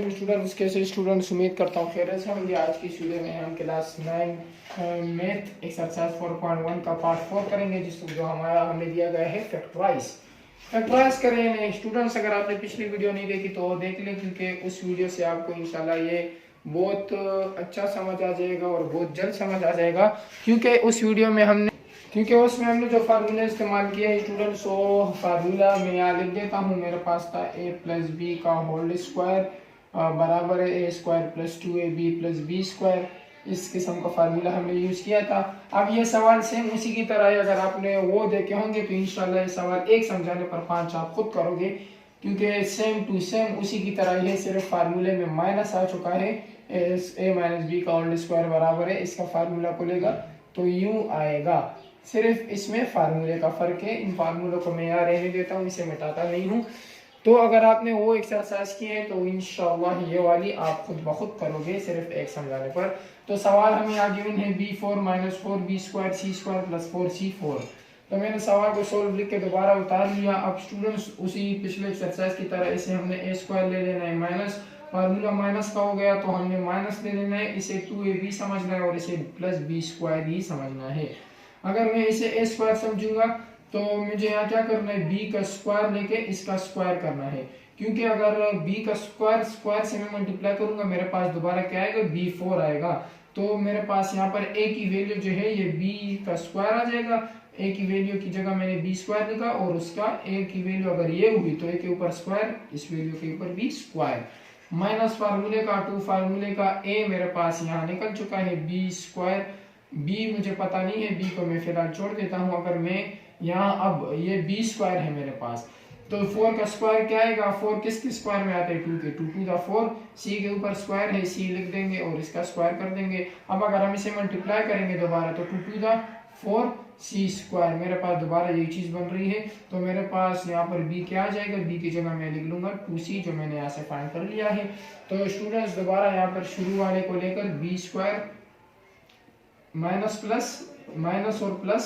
वालेकुम स्टूडेंट्स, कैसे स्टूडेंट्स, उम्मीद करता हूँ खैरियत से होंगे। आज की वीडियो में हम क्लास 9 मैथ एक्सरसाइज 4.1 का पार्ट 4 करेंगे, जिसको जो हमें दिया गया है फैक्टराइज करें। स्टूडेंट्स, अगर आपने पिछली वीडियो नहीं देखी तो देख लें, क्योंकि उस वीडियो से आपको इंशाल्लाह ये बहुत अच्छा समझ आ जाएगा और बहुत जल्द समझ आ जाएगा, क्योंकि उसमें हमने जो फार्मूला इस्तेमाल किया है स्टूडेंट्स, वो फार्मूला मैं यहाँ लिख देता हूँ। मेरे पास था a प्लस बी का होल स्क्वायर बराबर है a square plus 2ab plus b square. इस किस्म का फार्मूला हमने यूज किया था। अब ये सवाल सेम उसी की तरह है। अगर आपने वो देखे होंगे तो इंशाल्लाह ये सवाल एक समझाने पर 5 आप खुद करोगे, क्योंकि सेम टू सेम उसी की तरह है, सिर्फ फार्मूले में माइनस आ चुका है। a माइनस बी का होल स्क्वायर बराबर है, इसका फार्मूला खुलेगा तो यूं आएगा। सिर्फ इसमें फार्मूले का फर्क है। इन फार्मूलों को मैं यहाँ रहने देता हूँ, इसे मिटाता नहीं हूँ। तो अगर आपने वो एक्सरसाइज की है तो इंशाल्लाह ये वाली आप खुद ब खुद करोगे, सिर्फ एक समझाने पर। तो सवाल हमें यहाँ गिवन है b4 minus 4b square c square plus 4c4। तो मैंने सवाल को सोल्व लिख के दोबारा उतार लिया। अब स्टूडेंट्स, उसी पिछले एक्सरसाइज की तरह इसे हमने a स्क्वायर ले लेना है, माइनस फार्मूला माइनस का हो गया तो हमने माइनस ले लेना है, इसे 2ab समझना है और इसे प्लस b स्क्वायर ही समझना है। अगर मैं इसे a स्क्वायर समझूंगा तो मुझे यहाँ क्या करना है, b का स्क्वायर लेके इसका स्क्वायर करना है, क्योंकि अगर b का स्क्वायर से मैं मल्टीप्लाई करूंगा मेरे पास दोबारा क्या आएगा, b4 आएगा। तो मेरे पास यहाँ पर a की वैल्यू जो है ये b का स्क्वायर आ जाएगा। a की वैल्यू की जगह मैंने b स्क्वायर लिखा और उसका a की वैल्यू अगर ये हुई तो a के ऊपर स्क्वायर, इस वैल्यू के ऊपर b स्क्वायर, माइनस फार्मूले का 2 फार्मूले का a मेरे पास यहाँ निकल चुका है b स्क्वायर। b मुझे पता नहीं है, b को मैं फिलहाल छोड़ देता हूँ। अगर मैं यहाँ अब ये b स्क्वायर है मेरे पास, तो 4 का स्क्वायर क्या आएगा, 4 किसके स्क्वायर में आता है, 2 के, 2 टू द 4, c के ऊपर स्क्वायर है, c लिख देंगे और इसका स्क्वायर कर देंगे। अब अगर हम इसे मल्टीप्लाई करेंगे दोबारा तो 2 टू द 4 c स्क्वायर, मेरे पास दोबारा यही चीज बन रही है। तो मेरे पास यहाँ पर b क्या आ जाएगा, b की जगह मैं लिख लूंगा 2c, जो मैंने यहाँ से फाइंड कर लिया है। तो स्टूडेंट्स, दोबारा यहाँ पर शुरू वाले को लेकर b square minus plus minus और प्लस,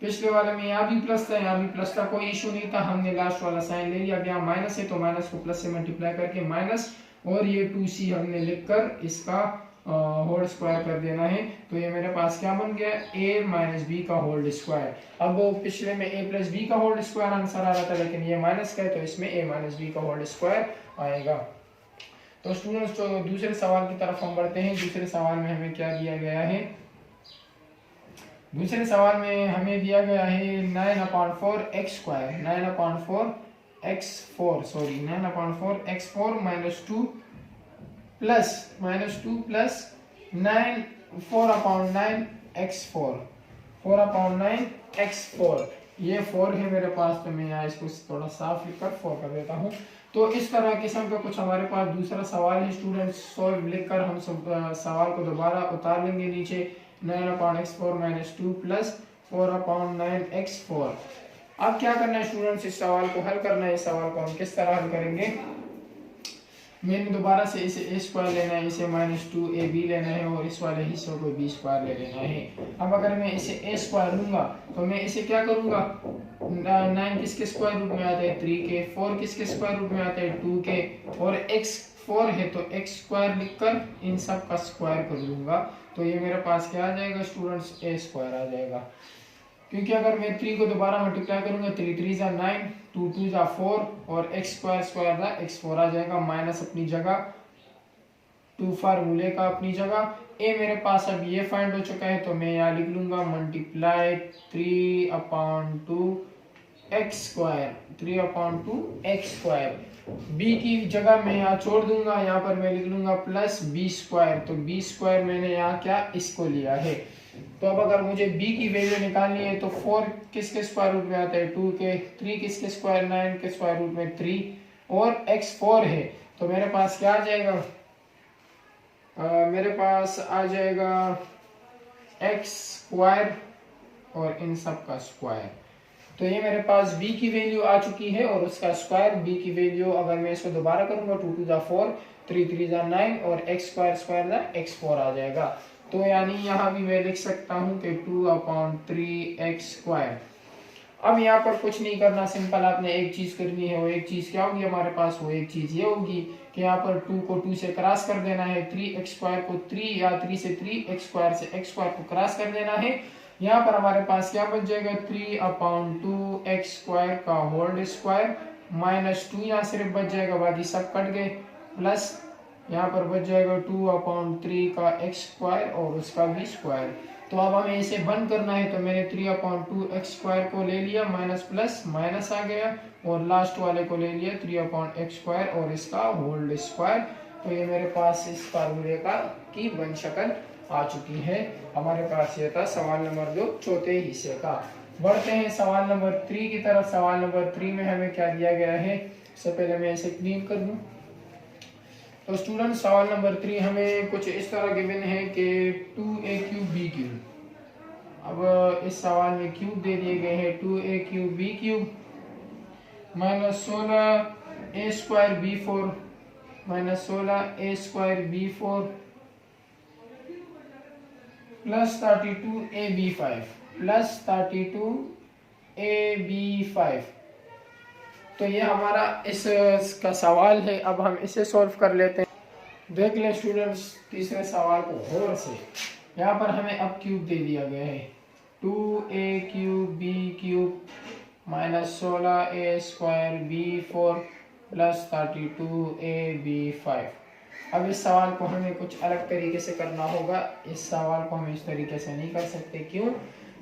पिछले वाले में यहाँ भी प्लस था, यहाँ भी प्लस था, कोई इशू नहीं था, हमने लास्ट वाला साइन ले लिया। अब यहाँ माइनस है तो माइनस को प्लस से मल्टीप्लाई करके माइनस और ये 2c हमने लिखकर इसका होल स्क्वायर कर देना है। तो ये मेरे पास क्या बन गया, a माइनस बी का होल स्क्वायर। अब वो पिछले में a प्लस बी का होल स्क्वायर आंसर आ रहा था, लेकिन ये माइनस का है तो इसमें a माइनस बी का होल स्क्वायर आएगा। तो स्टूडेंट्स, तो दूसरे सवाल की तरफ हम बढ़ते हैं। दूसरे सवाल में हमें क्या दिया गया है, दूसरे सवाल में हमें दिया गया है 9/4 x square, 9/4 x 4 minus 2 plus 9 4/9 x 4/9 x 4। ये 4 है मेरे पास, तो मैं यहाँ इसको थोड़ा साफ लिखकर 4 कर देता हूँ। तो इस तरह किस्म का कुछ हमारे पास दूसरा सवाल है स्टूडेंट्स। सोल्व लिखकर हम सवाल को दोबारा उतार लेंगे नीचे, 9/x4 माइनस 2 प्लस 4/9 x 4। अब क्या करना है स्टूडेंट्स, इस सवाल को हल करना है। इस सवाल को हम किस तरह हल करेंगे, मैंने दोबारा से इसे a स्क्वायर लेना है, इसे माइनस 2ab लेना है और इस वाले हिस्सों को b स्क्वायर ले लेना है। अब अगर मैं इसे a स्क्वायर लूंगा तो मैं इसे क्या करूंगा, 9 किसके स्क्वायर रूट में आता है, 3 के, 4 किसके स्क्वायर रूट में आता है, 2 के, और x 4 है तो x स्क्वायर लिखकर इन सब का स्क्वायर कर लूंगा। तो ये मेरे पास क्या आ जाएगा स्टूडेंट्स, a स्क्वायर आ जाएगा। क्योंकि अगर मैं 3 को दोबारा मल्टीप्लाई करूंगा, 3 3 जा 9, 2 2 जा 4 और x स्क्वायर स्क्वायर जा x 4 आ जाएगा। माइनस अपनी जगह, 2 फार्मूले का अपनी जगह, a मेरे पास अब ये फाइंड हो चुका है तो मैं यहाँ लिख लूंगा multiply 3/2 x square, 3/2 x square. b की जगह मैं यहाँ छोड़ दूंगा, यहाँ पर मैं लिख लूंगा प्लस b स्क्वायर। तो b स्क्वायर मैंने यहाँ क्या, इसको लिया है। तो अब अगर मुझे b की वैल्यू निकालनी है तो 4 किसके स्क्वायर रूट में आता है, 2 के, 3 किसके स्क्वायर, 9 के स्क्वायर रूट में 3 और x 4 है। तो मेरे पास क्या आ जाएगा, मेरे पास आ जाएगा x स्क्वायर और इन सब का स्क्वायर। तो ये मेरे पास b की वैल्यू आ चुकी है और उसका स्क्वायर, b की वैल्यू अगर मैं इसको दोबारा करूंगा, 2 2 जा 4, 3 3 जा 9 और x स्क्वायर स्क्वायर जा x 4 आ जाएगा। तो यानी यहाँ भी मैं लिख सकता हूँ कि 2/3 x स्क्वायर। अब यहाँ पर कुछ नहीं करना, सिंपल आपने एक चीज करनी है। वो एक चीज क्या होगी हमारे पास? वो एक चीज ये होगी कि यहाँ पर 2 को 2 से क्रॉस कर देना है, 3x² को 3 या 3 से 3x² से x² को क्रॉस कर देना है। यहाँ पर हमारे पास क्या बच जाएगा? 3/2x² का होल स्क्वायर माइनस 2 यहाँ सिर्फ बच जाएगा, बाकी सब कट गए, प्लस यहाँ पर बच जाएगा 2/3 का x² और उसका भी स्क्वायर। तो अब हमें इसे बंद करना है, तो मैंने 3/2x² को ले लिया, माइनस प्लस माइनस आ गया, और लास्ट वाले को ले लिया 3/x² और इसका होल स्क्वायर। तो ये मेरे पास इस फार्मूले की बन शक्ल आ चुकी है। हमारे पास ये था सवाल नंबर 2 चौथे हिस्से का। बढ़ते हैं सवाल नंबर 3 की तरफ। सवाल नंबर 3 में हमें क्या दिया गया है? सबसे पहले मैं इसे क्लीन कर दूं। तो स्टूडेंट सवाल नंबर 3 हमें कुछ इस तरह गिवन है कि 2a³ अब इस सवाल में क्यूब दे दिए गए हैं, 2a³ minus 16a² minus 16a² plus 32ab5 तो ये हमारा इसका सवाल है। अब हम इसे सॉल्व कर लेते हैं। देख लें स्टूडेंट्स तीसरे सवाल को गौर से। यहाँ पर हमें अब क्यूब दे दिया गया है, 2a³ minus 16a²b4 plus 32ab5। अब इस सवाल को हमें कुछ अलग तरीके से करना होगा। इस सवाल को हम इस तरीके से नहीं कर सकते। क्यों?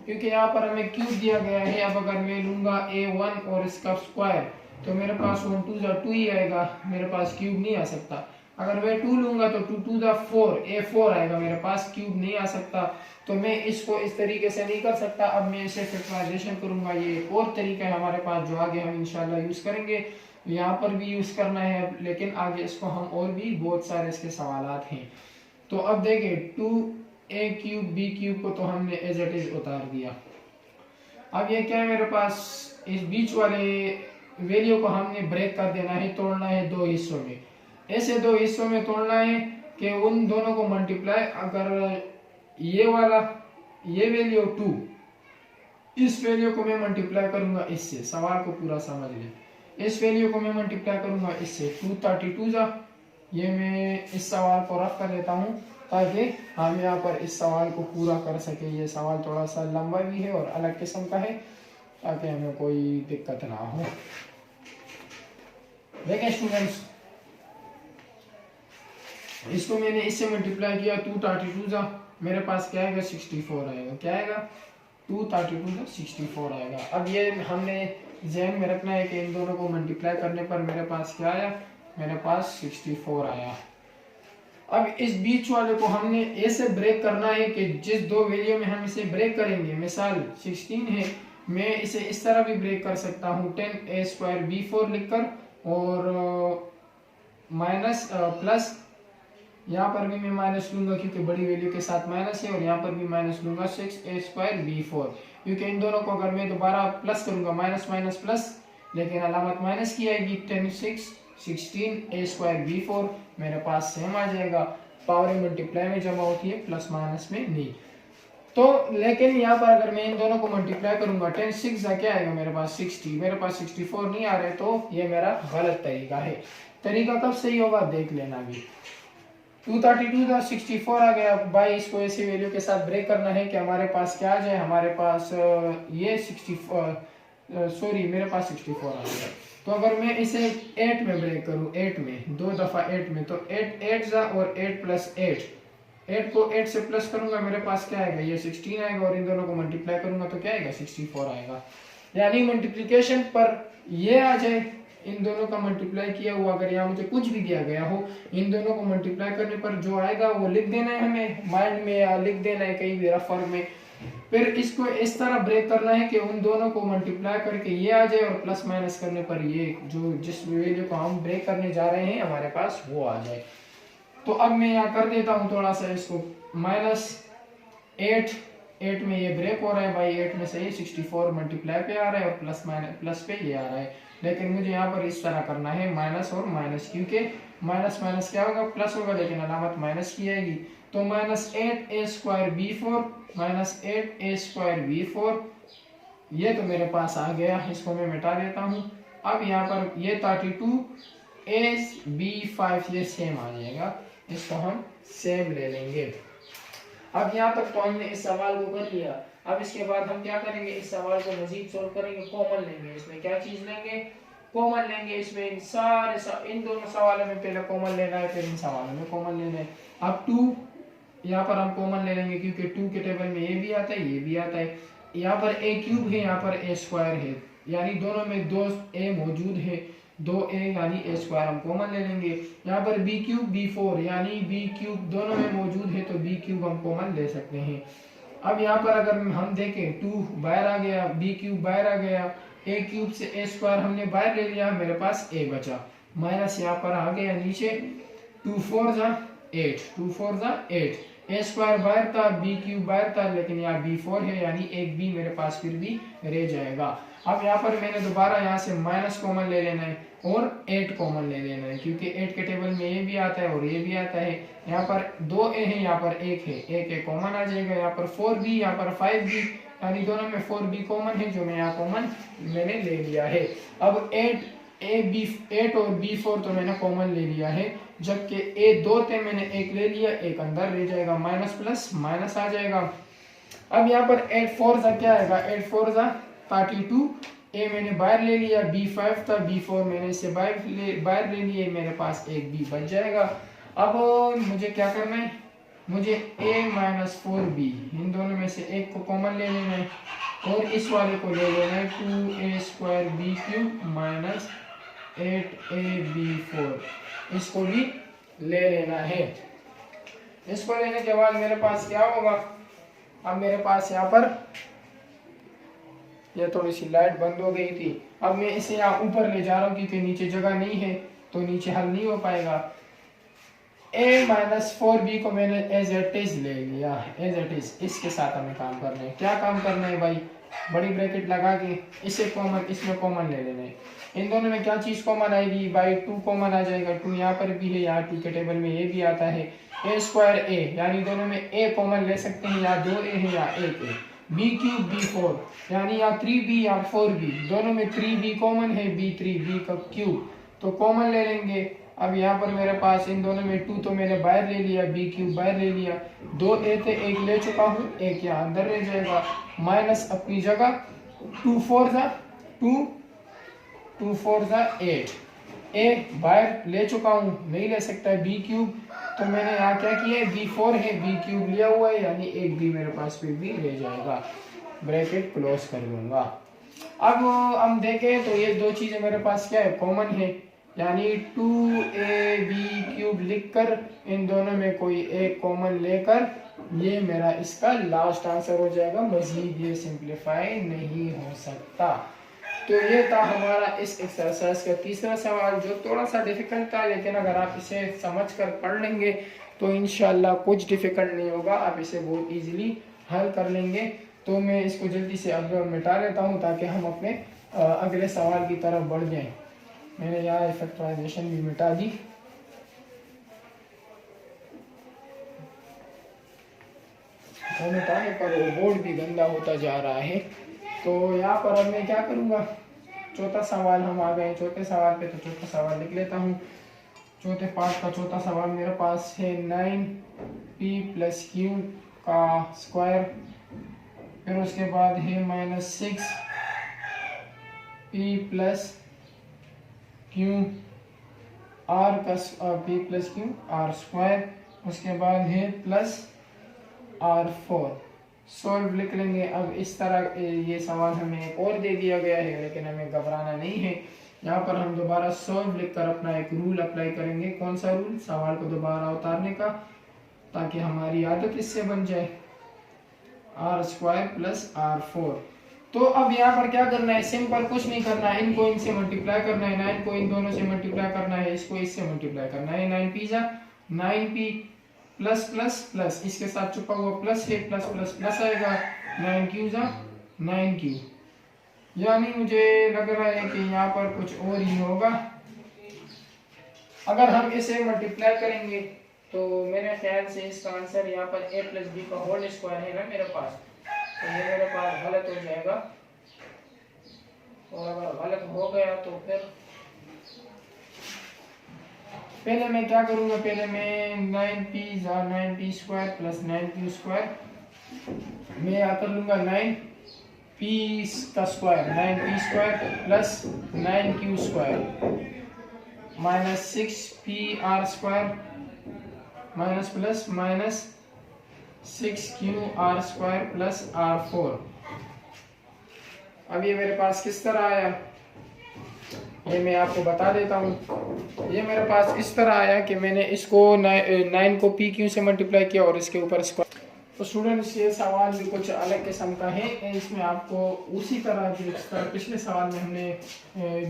क्योंकि यहाँ पर हमें क्यूब दिया गया है। अब अगर मैं लूंगा a1 और इसका स्क्वायर तो मेरे पास 1 2 2 ही आएगा, मेरे पास क्यूब नहीं आ सकता। अगर मैं 2 लूंगा तो 2 2 4 a4 आएगा, मेरे पास क्यूब नहीं आ सकता। तो मैं इसको इस तरीके से नहीं कर सकता। अब मैं इसे फैक्टराइजेशन करूंगा। ये एक और तरीका है हमारे पास जो आगे हम इंशाल्लाह यूज करेंगे। यहाँ पर भी यूज करना है, लेकिन आगे इसको हम और भी बहुत सारे इसके सवालात हैं। तो अब देखिए 2a³ b³ को तो हमने एज इट इज उतार दिया। अब ये क्या है मेरे पास? इस बीच वाले वैल्यू को हमने ब्रेक कर देना है, तोड़ना है 2 हिस्सों में। ऐसे 2 हिस्सों में तोड़ना है कि उन दोनों को मल्टीप्लाई, अगर ये वाला ये वैल्यू 2, इस वैल्यू को मैं मल्टीप्लाई करूंगा इससे। सवाल को पूरा समझ लें। इस वैल्यू को मैं मल्टीप्लाई करूंगा इससे, 232 जा। ये मैं इस सवाल को रफ कर देता हूँ ताकि हम यहाँ पर इस सवाल को पूरा कर सके। ये सवाल थोड़ा सा लंबा भी है और अलग किस्म का है, ताकि हमें कोई दिक्कत ना हो। देखें स्टूडेंट्स, इसको मैंने इससे मल्टीप्लाई किया, 232 जा, मेरे पास क्या आएगा? 64 आएगा। क्या आएगा? 232 64 आएगा। अब ये हमने ध्यान में रखना है कि इन दोनों को मल्टीप्लाई करने पर मेरे पास क्या आया? मेरे पास 64 आया। अब इस बीच वाले को हमने ऐसे ब्रेक करना है कि जिस 2 वैल्यू में हम इसे ब्रेक करेंगे, मिसाल 16 है, मैं इसे इस तरह भी ब्रेक कर सकता हूँ 10a²b4 लिखकर, और माइनस प्लस यहाँ पर भी मैं माइनस लूंगा क्योंकि बड़ी वैल्यू के साथ माइनस है, और यहाँ पर भी माइनस लूंगा 6a²b4, क्योंकि इन दोनों को अगर मैं दोबारा प्लस करूंगा, माइनस माइनस प्लस, लेकिन अलामत माइनस की आएगी। 10 6 16a²b4 मेरे पास सेम आ जाएगा। पावर मल्टीप्लाई में जमा होती है, प्लस माइनस में नहीं। तो लेकिन यहाँ पर अगर मैं इन दोनों को मल्टीप्लाई करूंगा, 10 6 क्या आएगा मेरे पास? 60। मेरे पास 64 नहीं आ रहे, तो ये मेरा गलत तरीका है। तरीका कब सही होगा देख लेना भी। 232 था, 64 आ गया। बाई इसको ऐसी वैल्यू के साथ ब्रेक करना है कि हमारे पास क्या आ जाए? हमारे पास ये 64 मेरे पास 64 आ गया। तो अगर मैं इसे 8 में ब्रेक करूं, 8 में 2 दफा 8 में, तो 8 8 जा और 8 प्लस 8 को 8 से प्लस करूंगा, मेरे पास क्या आएगा? ये 16 आएगा, और इन दोनों को मल्टीप्लाई करूंगा तो क्या आएगा? 64 आएगा। यानी मल्टीप्लिकेशन पर ये आ जाए, इन दोनों का मल्टीप्लाई किया हुआ, अगर यहाँ मुझे कुछ भी दिया गया हो, इन दोनों को मल्टीप्लाई करने पर जो आएगा वो लिख देना है हमें माइंड में, या लिख देना है कहीं भी रफ फॉर्म में। फिर इसको इस तरह ब्रेक करना है कि उन दोनों को मल्टीप्लाई करके ये आ जाए, और प्लस माइनस करने पर ये जो जिस वैल्यू को हम ब्रेक करने जा रहे हैं हमारे पास वो आ जाए। तो अब मैं यहाँ कर देता हूँ थोड़ा सा इसको, माइनस 8 में ये ब्रेक हो रहा है, बाई 8 में से ये 64 मल्टीप्लाई पे आ रहा है, और प्लस माइनस प्लस पे ये आ रहा है। लेकिन मुझे यहाँ पर इस तरह करना है, माइनस और माइनस, क्योंकि माइनस माइनस क्या होगा? प्लस होगा, लेकिन अलामत माइनस की आएगी। तो माइनस 8a²b4 माइनस 8a²b4 ये तो मेरे पास आ गया, इसको मैं मिटा देता हूँ। अब यहाँ पर ये 32 AB5 ये सेम आ जाएगा, इसको हम सेम ले लेंगे। अब यहाँ तक तो हमने इस सवाल को कर लिया। अब इसके बाद हम क्या करेंगे, इस सवाल को मजीद सोल्व करेंगे, कॉमन लेंगे। इसमें क्या चीज लेंगे, कॉमन लेंगे। इसमें इन सारे इन दोनों सवालों में पहले कॉमन लेना है, फिर इन सवालों में कॉमन लेना है। अब 2 यहाँ पर हम कॉमन ले लेंगे, क्योंकि 2 के टेबल में ये भी आता है ये भी आता है। यहाँ पर a क्यूब है, यहाँ पर a स्क्वायर है, यानी दोनों में 2 a मौजूद है, 2a यानी a स्क्वायर हम कॉमन ले लेंगे। यहाँ पर b क्यूब b4 यानी b क्यूब दोनों में मौजूद है, तो b क्यूब हम कॉमन ले सकते हैं। अब यहाँ पर अगर हम देखें 2 बाहर आ गया, b क्यूब बाहर आ गया, a क्यूब से a स्क्वायर हमने बाहर ले लिया, मेरे पास a बचा, माइनस यहाँ पर आ गया नीचे, 2 4 जा 8, 2 4 जा 8, a स्क्वायर बाहर था, b क्यूब बाहर था, लेकिन यहाँ b4 है, यानी एक b मेरे पास फिर भी रह जाएगा। अब यहाँ पर मैंने दोबारा यहाँ से माइनस कॉमन ले लेना है और 8 कॉमन ले लेना है, क्योंकि 8 के टेबल में ये भी आता है और ये भी आता है। यहाँ पर 2a है, यहाँ पर 1 है, 1 कॉमन आ जाएगा। यहाँ पर 4b, यहाँ पर 5b, यानी दोनों में 4b कॉमन है, जो मैं यहाँ कॉमन मैंने ले लिया है। अब 8 और b4 तो मैंने कॉमन ले लिया है, जबकि a 2 थे, मैंने 1 ले लिया, एक अंदर रह जाएगा, माइनस प्लस माइनस आ जाएगा। अब यहाँ पर 8 4 सा क्या आएगा, 8 4 सा 32, a मैंने बाहर ले लिया, b5 था, b4 मैंने इससे बाहर ले लिए, मेरे पास एक b बच जाएगा। अब मुझे क्या करना है, मुझे a माइनस 4b इन दोनों में से एक को कॉमन ले लेना है और इस वाले को ले लेना है 2a square b cube minus 8ab4, इसको भी ले लेना है। इसको लेने के बाद मेरे पास क्या होगा, अब मेरे पास यहाँ पर ये थोड़ी सी लाइट बंद हो गई थी, अब मैं इसे यहाँ ऊपर ले जा रहा हूँ, क्योंकि नीचे जगह नहीं है, तो नीचे हल नहीं हो पाएगा। a माइनस 4b को मैंने एज इट इज ले लिया, एज इट इज। इसके साथ हमें काम करना है, क्या काम करना है भाई, बड़ी ब्रैकेट लगा के इसे कॉमन, इसमें कॉमन ले लेना है। इन दोनों में क्या चीज कॉमन आएगी भाई, 2 कॉमन आ जाएगा, 2 यहाँ पर भी है, यहाँ 2 के टेबल में ये भी आता है, a स्क्वायर a, यानी दोनों में a कॉमन ले सकते हैं, यहाँ 2a है यहाँ 1a, b क्यूब b4 यानी यहाँ 3b या 4b, दोनों में 3b कॉमन है, b3b का क्यूब, तो कॉमन ले लेंगे। अब यहाँ पर मेरे पास इन दोनों में 2 तो मैंने बाहर ले लिया, b क्यूब बाहर ले लिया, 2a थे, 1 ले चुका हूँ, 1 यहाँ अंदर रह जाएगा, माइनस अपनी जगह, 2 4 जा 8, a बाहर ले चुका हूँ, नहीं ले सकता है b क्यूब, तो मैंने यहाँ क्या किया है, b4 है, b क्यूब लिया हुआ है, यानी एक b मेरे पास फिर भी रह जाएगा, ब्रैकेट क्लोज कर दूंगा। अब हम देखें तो ये दो चीजें मेरे पास क्या है, कॉमन है, यानी 2ab क्यूब लिखकर इन दोनों में कोई एक कॉमन लेकर ये मेरा इसका लास्ट आंसर हो जाएगा, मजीद ये सिंप्लीफाई नहीं हो सकता। तो ये था हमारा इस एक्सरसाइज का तीसरा सवाल, जो थोड़ा सा डिफिकल्ट था, लेकिन अगर आप इसे समझकर पढ़ लेंगे तो इंशाल्लाह कुछ डिफिकल्ट नहीं होगा, आप इसे बहुत इजीली हल कर लेंगे। तो मैं इसको जल्दी से अब मिटा लेता हूँ, ताकि हम अपने अगले सवाल की तरफ बढ़ जाएं। मैंने यहाँ फैक्टराइजेशन भी मिटा दी। तो मिटाने पर वो बोर्ड भी गंदा होता जा रहा है। तो यहाँ पर अब मैं क्या करूँगा, चौथा सवाल हम आ गए, चौथे सवाल पे, तो चौथा सवाल लिख लेता हूँ। चौथे पार्ट का चौथा सवाल मेरे पास है 9p प्लस क्यू का स्क्वायर, फिर उसके बाद है minus 6p plus Q are का p plus Q R square, उसके बाद है प्लस r4। सॉल्व लिख लेंगे। अब इस तरह ये सवाल हमें एक और दे दिया गया है, लेकिन हमें घबराना नहीं है। यहाँ पर हम दोबारा सॉल्व लिखकर अपना एक रूल अप्लाई करेंगे। कौन सा रूल, सवाल को दोबारा उतारने का, ताकि हमारी आदत इससे बन जाए, आर स्क्वायर प्लस r4। तो अब यहाँ पर क्या करना है, सिंपल कुछ नहीं करना है, इनको इनसे मल्टीप्लाई करना है, 9 को इन दोनों से मल्टीप्लाई करना है, इसको इससे मल्टीप्लाई करना है, 9p जा 9p प्लस प्लस प्लस, इसके साथ छुपा हुआ प्लस है, प्लस प्लस प्लस आएगा, 9q जा 9q। यानी मुझे लग रहा है कि यहाँ पर कुछ और ही होगा। अगर हम इसे मल्टीप्लाई करेंगे तो मेरे ख्याल से इसका आंसर यहाँ पर a प्लस बी का होल स्क्वायर है ना मेरे पास, तो ये मेरे पास गलत हो जाएगा। और अगर गलत हो गया तो फिर पहले मैं क्या करूँगा, पहले मैं 9p square plus 9q square मैं यहाँ कर लूँगा 9p का square 9p square plus 9q square minus 6pr square minus plus minus 6qr square plus r4। अब ये मेरे पास किस तरह आया, ये मैं आपको बता देता हूँ। ये मेरे पास इस तरह आया कि मैंने इसको 9 को pq से मल्टीप्लाई किया और इसके ऊपर स्क्वायर। तो स्टूडेंट्स ये सवाल भी कुछ अलग किस्म का है, इसमें आपको उसी तरह जिस तरह पिछले सवाल में हमने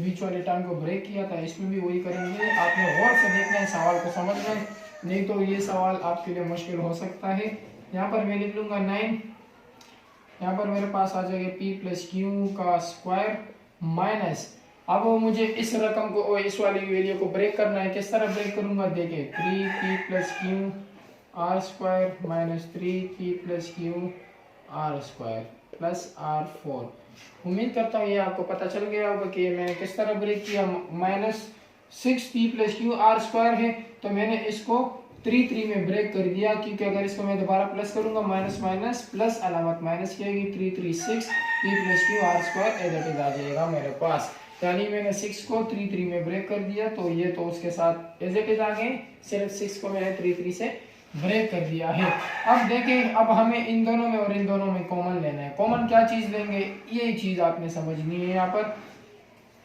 बीच वाले टर्म को ब्रेक किया था, इसमें भी वही करेंगे। आपने गौर से देखना है सवाल को समझना है, नहीं तो ये सवाल आपके लिए मुश्किल हो सकता है। यहाँ पर मैं लिख लूँगा 9, यहाँ पर मेरे पास आ जाएगा p प्लस क्यू का स्क्वायर माइनस, अब वो मुझे इस रकम को इस वाली वैल्यू को ब्रेक करना है। किस तरह ब्रेक करूंगा, देखिए 3p plus Q R square minus 3p plus Q R square plus r4। उम्मीद करता हूँ ये आपको पता चल गया होगा कि मैंने किस तरह ब्रेक किया। Minus 6p plus Q R square है तो मैंने इसको 3 में ब्रेक कर दिया, क्योंकि अगर इसको मैं दोबारा प्लस करूंगा माइनस माइनस प्लस अलामत माइनस की आएगी, 3 6 p plus Q R square as it is आ जाएगा मेरे पास। यानी मैंने 6 को 3 में ब्रेक कर दिया, तो ये तो उसके साथ एज इट इज आ गए, सिर्फ 6 को मैंने 3 से ब्रेक कर दिया है। अब देखें, अब हमें इन दोनों में और इन दोनों में कॉमन लेना है। कॉमन क्या चीज लेंगे, ये चीज आपने समझनी है।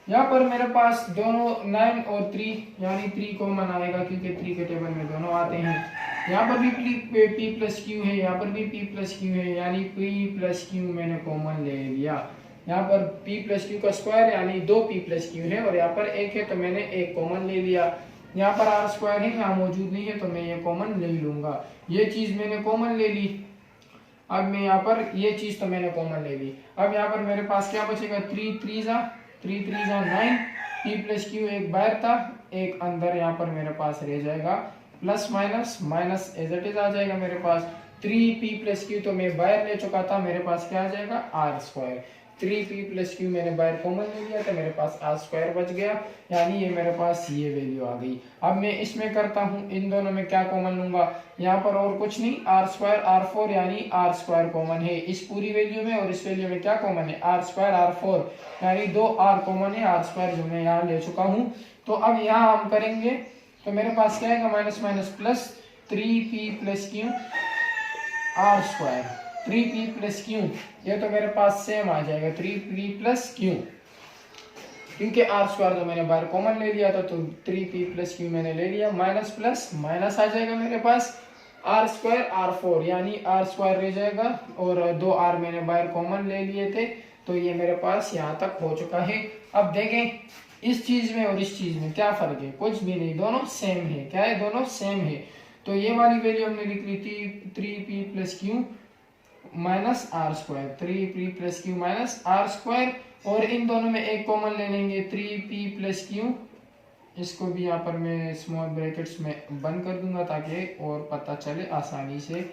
यहाँ पर मेरे पास दोनों 9 और 3 यानी 3 कॉमन आएगा, क्योंकि 3 के टेबल में दोनों आते हैं। यहाँ पर भी p प्लस क्यू है, यहाँ पर भी p प्लस क्यू है, यानी p प्लस क्यू मैंने कॉमन ले लिया। यहाँ पर p प्लस क्यू का स्क्वायर यानी 2p प्लस क्यू है और यहाँ पर 1 है तो मैंने 1 कॉमन ले लिया। यहाँ पर r स्क्वायर है, यहाँ मौजूद नहीं है तो मैं ये कॉमन ले लूंगा। ये चीज मैंने कॉमन ले ली। अब मैं यहाँ पर ये चीज तो मैंने कॉमन ले ली। अब यहाँ पर मेरे पास क्या बचेगा, 3 3 9, p प्लस क्यू एक बाहर था एक अंदर, यहाँ पर मेरे पास रह जाएगा plus minus minus as it is आ जाएगा मेरे पास। 3p प्लस क्यू तो मैं बाहर ले चुका था, मेरे पास क्या आ जाएगा r square. 3p plus Q मैंने बाहर कॉमन ले लिया तो मेरे पास r स्क्वायर बच गया, यानी ये मेरे पास ये वैल्यू आ गई। अब मैं इसमें करता हूँ, इन दोनों में क्या कॉमन लूंगा, यहाँ पर और कुछ नहीं, r स्क्वायर r4 यानी r स्क्वायर कॉमन है इस पूरी वैल्यू में, और इस वैल्यू में क्या कॉमन है, r स्क्वायर r4 यानी 2r कॉमन है, r स्क्वायर जो मैं यहाँ ले चुका हूँ। तो अब यहाँ हम करेंगे तो मेरे पास क्या आएगा, minus minus plus 3p plus Q R square, 3p plus Q, ये तो मेरे पास सेम आ जाएगा 3p प्लस क्यू, क्योंकि आर स्क्वायर तो मैंने बाहर कॉमन ले लिया था तो 3p प्लस क्यू मैंने ले लिया। माइनस प्लस माइनस आ जाएगा मेरे पास आर स्क्वायर r4 यानी आर स्क्वायर रह जाएगा, और 2r मैंने बाहर कॉमन ले लिए थे तो ये मेरे पास यहाँ तक हो चुका है। अब देखें इस चीज में और इस चीज में क्या फर्क है, कुछ भी नहीं, दोनों सेम है। क्या है, दोनों सेम है। तो ये वाली वैल्यू हमने लिख ली थी 3p plus q minus r square, 3p plus q minus r square, और इन दोनों में एक कॉमन ले लेंगे 3p प्लस क्यू, इसको भी यहाँ पर मैं स्मॉल ब्रैकेट्स में बंद कर दूंगा ताकि और पता चले आसानी से,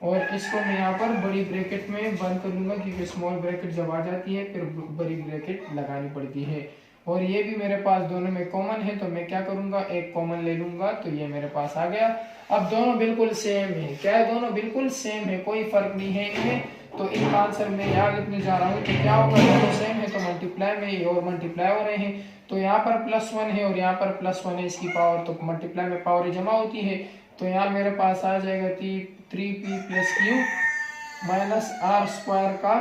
और इसको मैं यहाँ पर बड़ी ब्रैकेट में बंद कर दूंगा क्योंकि स्मॉल ब्रैकेट जब आ जाती है फिर बड़ी ब्रैकेट लगानी पड़ती है। और ये भी मेरे पास दोनों में कॉमन है तो मैं क्या करूंगा, एक कॉमन ले लूंगा, तो ये मेरे पास आ गया। अब दोनों बिल्कुल सेम है। क्या है, दोनों बिल्कुल सेम है, कोई फर्क नहीं है इनमें। तो इनका आंसर मैं यहाँ लिखने जा रहा हूँ कि क्या होगा, दोनों सेम है तो मल्टीप्लाई में और मल्टीप्लाई हो रहे हैं, तो यहाँ पर +1 है और यहाँ पर +1 है इसकी पावर, तो मल्टीप्लाई में पावर जमा होती है। तो यहाँ मेरे पास आ जाएगा 3p plus q minus r square का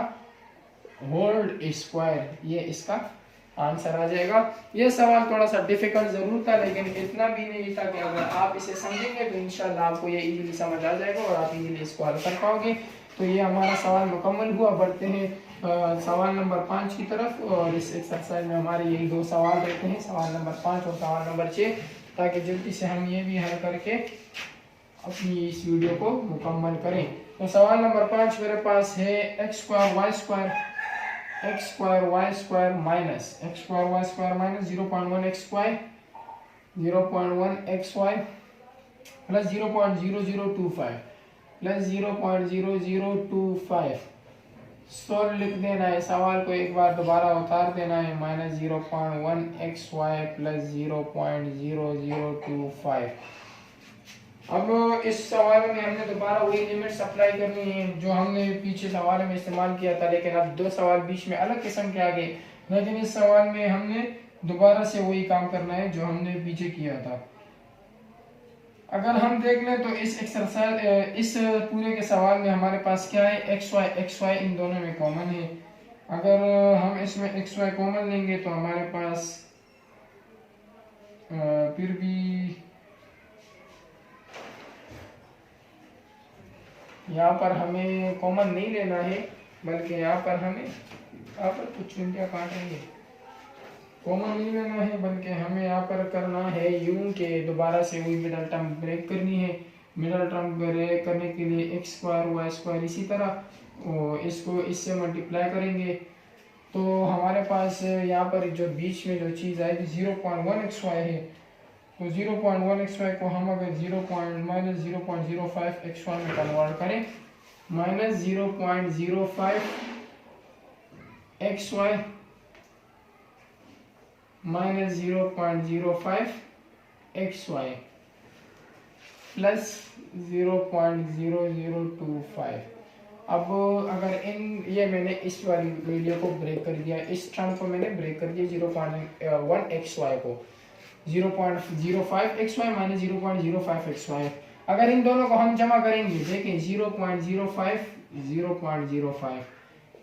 होल स्क्वायर, ये इसका आंसर आ जाएगा। ये सवाल थोड़ा सा डिफिकल्ट जरूर था लेकिन इतना भी नहीं था कि अगर आप इसे समझेंगे तो इंशाल्लाह आपको ये इजीली समझ आ जाएगा और आप इजीली इसको हल कर पाओगे। तो ये हमारा सवाल मुकम्मल हुआ। बढ़ते हैं सवाल नंबर 5 की तरफ, और इस एक्सरसाइज में हमारे यही 2 सवाल रहते हैं, सवाल नंबर 5 और सवाल नंबर 6, ताकि जल्दी से हम ये भी हल करके अपनी इस वीडियो को मुकम्मल करें। तो सवाल नंबर 5 मेरे पास है x square y square minus 0.1 x square 0.1 xy plus 0.0025 plus 0.0025 solve लिख देना है, सवाल को एक बार दोबारा उतार देना है। -0.1xy plus 0.0025। अब इस सवाल में हमने दोबारा वही लिमिट्स अप्लाई करनी है जो हमने पीछे सवाल में इस्तेमाल किया था, लेकिन अब दो सवाल बीच में अलग किस्म के आ गए। लेकिन इस सवाल में हमने दोबारा से वही काम करना है जो हमने पीछे किया था। अगर हम देख लें तो इस एक्सरसाइज, इस पूरे के सवाल में हमारे पास क्या है, एक्स वाई इन दोनों में कॉमन है। अगर हम इसमें एक्स वाई कॉमन लेंगे तो हमारे पास फिर भी यहाँ पर हमें कॉमन नहीं लेना है, बल्कि यहाँ पर कुछ चुंटियाँ काट रही है, कॉमन नहीं लेना है, बल्कि हमें यहाँ पर करना है यूं के दोबारा से वही मिडल टर्म ब्रेक करनी है। मिडल टर्म ब्रेक करने के लिए एक्स स्क्वायर वाई स्क्वायर इसी तरह और इसको इससे मल्टीप्लाई करेंगे तो हमारे पास यहाँ पर जो बीच में जो चीज़ आएगी 0.1xy है। तो 0.1xy को हम अगर -0.05xy में कन्वर्ट करें, -0.05xy -0.05xy प्लस 0.0025। अब अगर ये मैंने इस वाली वैल्यू को ब्रेक कर दिया, इस टर्म को मैंने ब्रेक कर दिया 0.1xy को 0.05xy माइनस 0.05xy। अगर इन दोनों को हम जमा करेंगे, देखें 0.05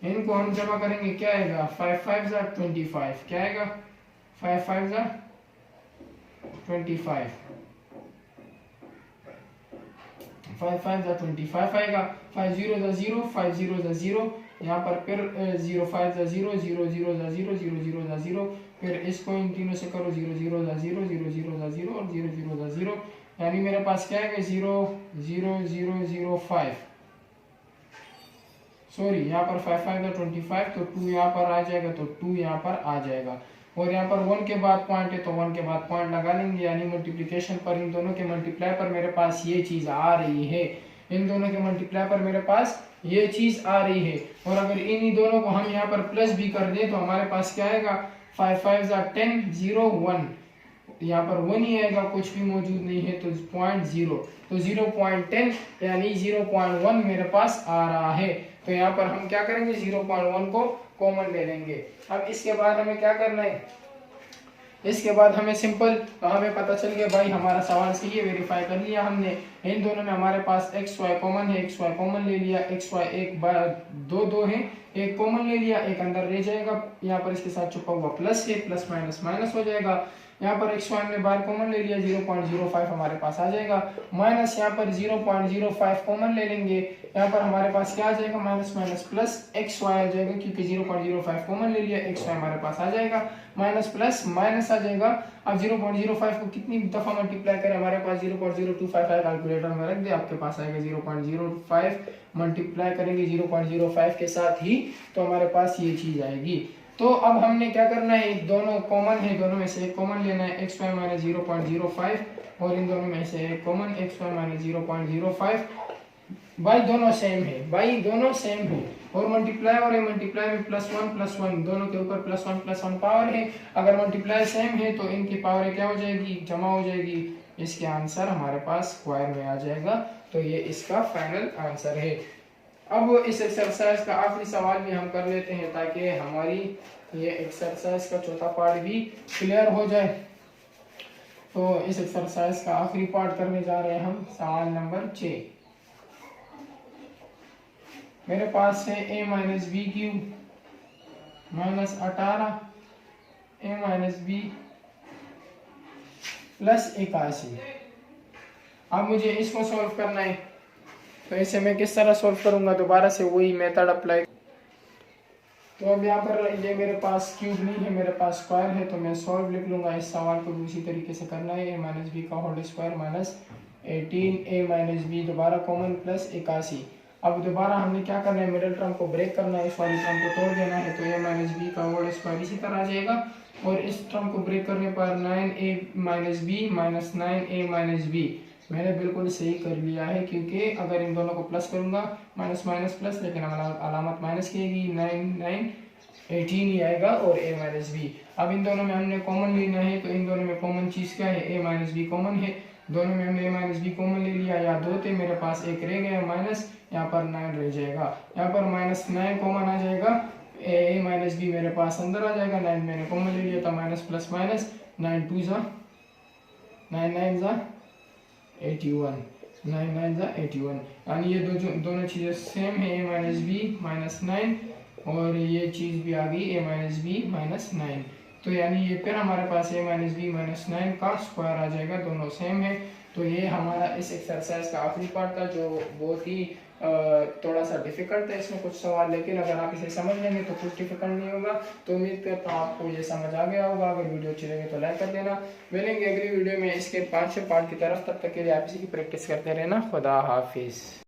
इनको हम जमा करेंगे, क्या आएगा 5 5 25, क्या आएगा 5 5 25, 5 5 25 आएगा। 5 0 0, 5 0 0, यहाँ पर फिर 0 5 0, 0 0 0, 0 0 0, फिर इसको इन तीनों से करो 0 0 0, 0 0 0 और 0 0 0, यानी मेरे पास क्या है 0 0 0 0 5, सॉरी यहाँ पर 5 5 25, तो 2 यहाँ पर आ जाएगा, तो 2 यहाँ पर आ जाएगा। और यहाँ पर 1 के बाद पॉइंट है तो 1 के बाद पॉइंट लगा लेंगे, यानी मल्टीप्लिकेशन पर इन दोनों के मल्टीप्लाई पर मेरे पास ये चीज़ आ रही है, इन दोनों के मल्टीप्लाई पर मेरे पास ये चीज़ आ रही है। और अगर इन दोनों को हम यहाँ पर प्लस भी कर दें तो हमारे पास क्या आएगा 5 5 10, 0 1, यहाँ पर 1 ही आएगा, कुछ भी मौजूद नहीं है, तो 0.0, तो 0.10 यानी 0.1 मेरे पास आ रहा है। तो यहाँ पर हम क्या करेंगे 0.1 को कॉमन ले लेंगे। अब इसके बाद हमें क्या करना है, इसके बाद हमें सिंपल, तो हमें पता चल गया भाई हमारा सवाल सही है, वेरीफाई कर लिया हमने। इन दोनों में हमारे पास एक्स वाई कॉमन है, एक्स वाई कॉमन ले लिया, एक्स वाई एक बार दो है, एक कॉमन ले लिया, एक अंदर रह जाएगा, यहाँ पर इसके साथ छुपा हुआ प्लस है, प्लस माइनस माइनस हो जाएगा। यहाँ पर एक्स वाई में बार कॉमन ले लिया, 0.05 हमारे पास आ जाएगा, माइनस यहाँ पर 0.05 कॉमन ले लेंगे, यहाँ पर हमारे पास क्या आ जाएगा minus minus plus X Y आ जाएगा, क्योंकि 0.05 कॉमन ले लिया, एक्स वाई हमारे पास आ जाएगा, माइनस प्लस माइनस आ जाएगा। अब 0.05 को कितनी दफा मल्टीप्लाई करें, हमारे पास 0.0255 है, कैलकुलेटर में रख दे, आपके पास आएगा 0.05 मल्टीप्लाई करेंगे 0.05 के साथ ही, तो हमारे पास ये चीज आएगी। तो अब हमने क्या करना है, दोनों कॉमन है, दोनों में से एक कॉमन लेना है, एक्स वाई माइनस 0.05, और इन दोनों में से एक कॉमन एक्स वाई माइनस 0.05, भाई दोनों सेम है, भाई दोनों सेम है, और मल्टीप्लाई और मल्टीप्लाई में प्लस वन दोनों के ऊपर प्लस वन पावर है। अगर मल्टीप्लाई सेम है तो इनकी पावर क्या हो जाएगी, जमा हो जाएगी, इसके आंसर हमारे पास स्क्वायर में आ जाएगा। तो ये इसका फाइनल आंसर है। अब इस एक्सरसाइज का आखिरी सवाल भी हम कर लेते हैं, ताकि हमारी ये एक्सरसाइज का चौथा पार्ट भी क्लियर हो जाए। तो इस एक्सरसाइज का आखिरी पार्ट करने जा रहे हैं हम, सवाल नंबर 6। मेरे पास है a minus b cube minus 18 a minus b plus 81। अब मुझे इसको सॉल्व करना है, तो इसे मैं किस तरह सॉल्व करूंगा, दोबारा से वही मेथड अप्लाई। तो अब यहाँ पर ये मेरे पास क्यूब नहीं है, मेरे पास स्क्वायर है, तो मैं सॉल्व लिख लूंगा। इस सवाल को दूसरी तरीके से करना है, a माइनस बी का whole square minus 18 a minus b दोबारा कॉमन प्लस 81। अब दोबारा हमने क्या करना है, मिडिल टर्म को ब्रेक करना है, इस वाली टर्म को तोड़ देना है, तो a माइनस बी का होल स्क्वायर इसी तरह आ जाएगा, और इस टर्म को ब्रेक करने पर 9a minus b minus 9a minus b मैंने बिल्कुल सही कर लिया है, क्योंकि अगर इन दोनों को प्लस करूंगा माइनस माइनस प्लस, लेकिन अलामत माइनस की आएगी, 9 9 18 ही आएगा और a माइनस बी। अब इन दोनों में हमने कॉमन लेना है, तो इन दोनों में कॉमन चीज़ क्या है, a माइनस बी कॉमन है। दोनों में हमने a माइनस बी कॉमन ले लिया, या 2 थे मेरे पास, एक रह गया माइनस, यहाँ पर 9 रह जाएगा, यहाँ पर माइनस 9 कॉमन आ जाएगा, a माइनस बी मेरे पास अंदर आ जाएगा, 9 मैंने कॉमन ले लिया था, माइनस प्लस माइनस, 9 2 जा 9 9 जा 81, 9 9 जा 81, यानी ये दोनों चीज़ें सेम है, a माइनस बी माइनस 9 और ये चीज़ भी आ गई a माइनस बी माइनस 9। तो यानी ये फिर हमारे पास a माइनस बी माइनस 9 का स्क्वायर आ जाएगा, दोनों सेम है। तो ये हमारा इस एक्सरसाइज का आखिरी पार्ट था, जो बहुत ही थोड़ा सा डिफिकल्ट है इसमें कुछ सवाल, लेकिन अगर आप इसे समझ लेंगे तो कुछ डिफिकल्ट नहीं होगा। तो उम्मीद करता हूँ आपको ये समझ आ गया होगा। अगर वीडियो अच्छी लगे तो लाइक कर देना। मिलेंगे अगली वीडियो में इसके 5 पार्ट की तरफ, तब तक के लिए आप इसी की प्रैक्टिस करते रहना। खुदा हाफिज़।